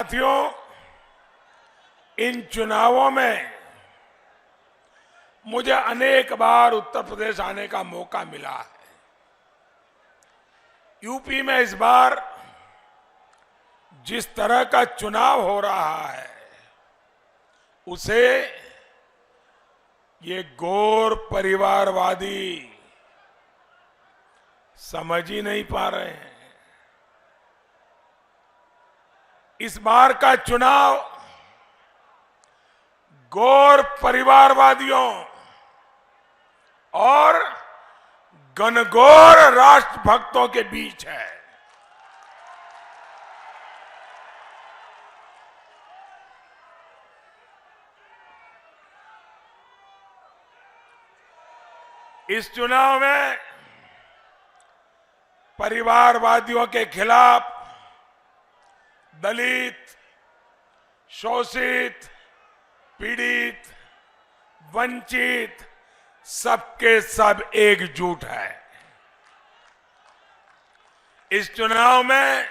साथियों, इन चुनावों में मुझे अनेक बार उत्तर प्रदेश आने का मौका मिला है। यूपी में इस बार जिस तरह का चुनाव हो रहा है उसे ये गौर परिवारवादी समझ ही नहीं पा रहे हैं। इस बार का चुनाव गौर परिवारवादियों और घनघोर राष्ट्रभक्तों के बीच है। इस चुनाव में परिवारवादियों के खिलाफ दलित, शोषित, पीड़ित, वंचित सबके सब एकजुट है। इस चुनाव में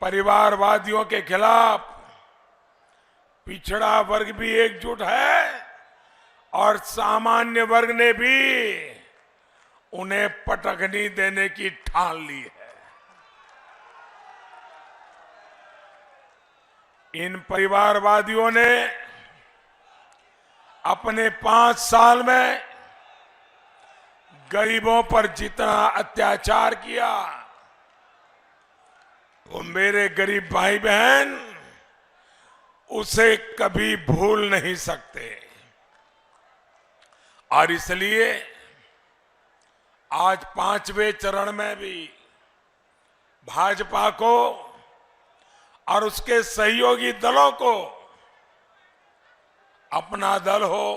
परिवारवादियों के खिलाफ पिछड़ा वर्ग भी एकजुट है और सामान्य वर्ग ने भी उन्हें पटखनी देने की ठान ली है। इन परिवारवादियों ने अपने 5 साल में गरीबों पर जितना अत्याचार किया वो मेरे गरीब भाई बहन उसे कभी भूल नहीं सकते। और इसलिए आज 5वें चरण में भी भाजपा को और उसके सहयोगी दलों को, अपना दल हो,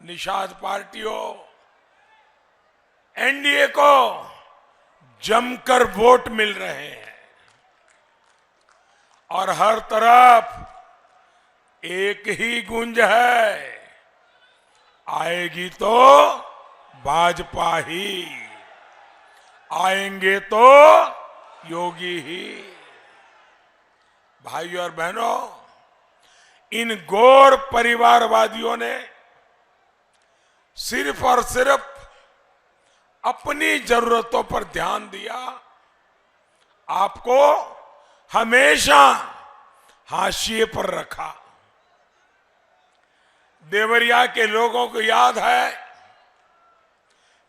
निषाद पार्टी हो, एनडीए को जमकर वोट मिल रहे हैं और हर तरफ एक ही गूंज है, आएगी तो भाजपा ही, आएंगे तो योगी ही। भाइयों और बहनों, इन गौर परिवारवादियों ने सिर्फ और सिर्फ अपनी जरूरतों पर ध्यान दिया, आपको हमेशा हाशिए पर रखा। देवरिया के लोगों को याद है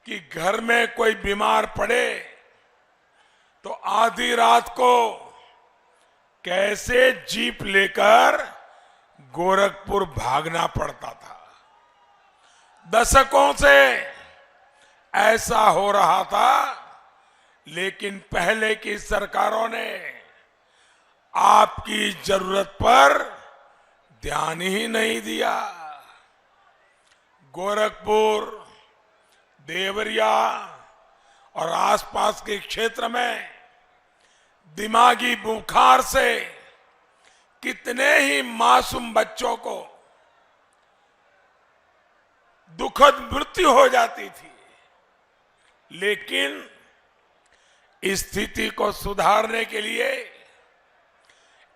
कि घर में कोई बीमार पड़े तो आधी रात को कैसे जीप लेकर गोरखपुर भागना पड़ता था। दशकों से ऐसा हो रहा था, लेकिन पहले की सरकारों ने आपकी जरूरत पर ध्यान ही नहीं दिया। गोरखपुर, देवरिया और आसपास के क्षेत्र में दिमागी बुखार से कितने ही मासूम बच्चों को दुखद मृत्यु हो जाती थी, लेकिन इस स्थिति को सुधारने के लिए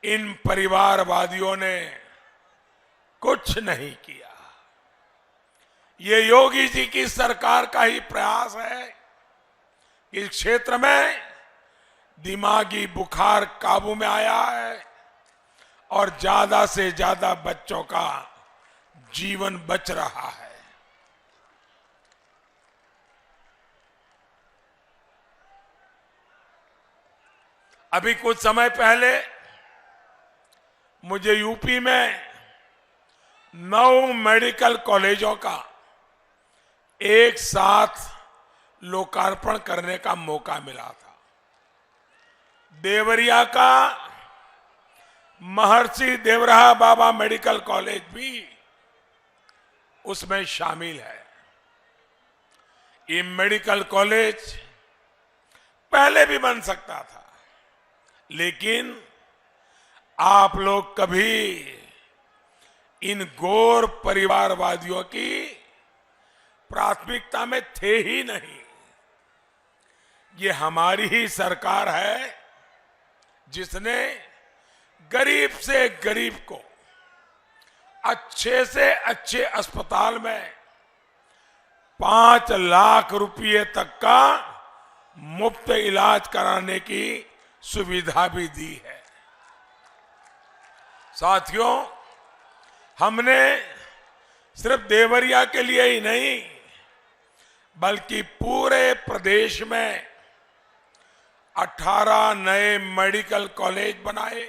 इन परिवारवादियों ने कुछ नहीं किया। ये योगी जी की सरकार का ही प्रयास है कि इस क्षेत्र में दिमागी बुखार काबू में आया है और ज्यादा से ज्यादा बच्चों का जीवन बच रहा है। अभी कुछ समय पहले मुझे यूपी में 9 मेडिकल कॉलेजों का एक साथ लोकार्पण करने का मौका मिला था। देवरिया का महर्षि देवराहा बाबा मेडिकल कॉलेज भी उसमें शामिल है। ये मेडिकल कॉलेज पहले भी बन सकता था, लेकिन आप लोग कभी इन गौर परिवारवादियों की प्राथमिकता में थे ही नहीं। ये हमारी ही सरकार है जिसने गरीब से गरीब को अच्छे से अच्छे अस्पताल में 5 लाख रुपए तक का मुफ्त इलाज कराने की सुविधा भी दी है। साथियों, हमने सिर्फ देवरिया के लिए ही नहीं बल्कि पूरे प्रदेश में 18 नए मेडिकल कॉलेज बनाए,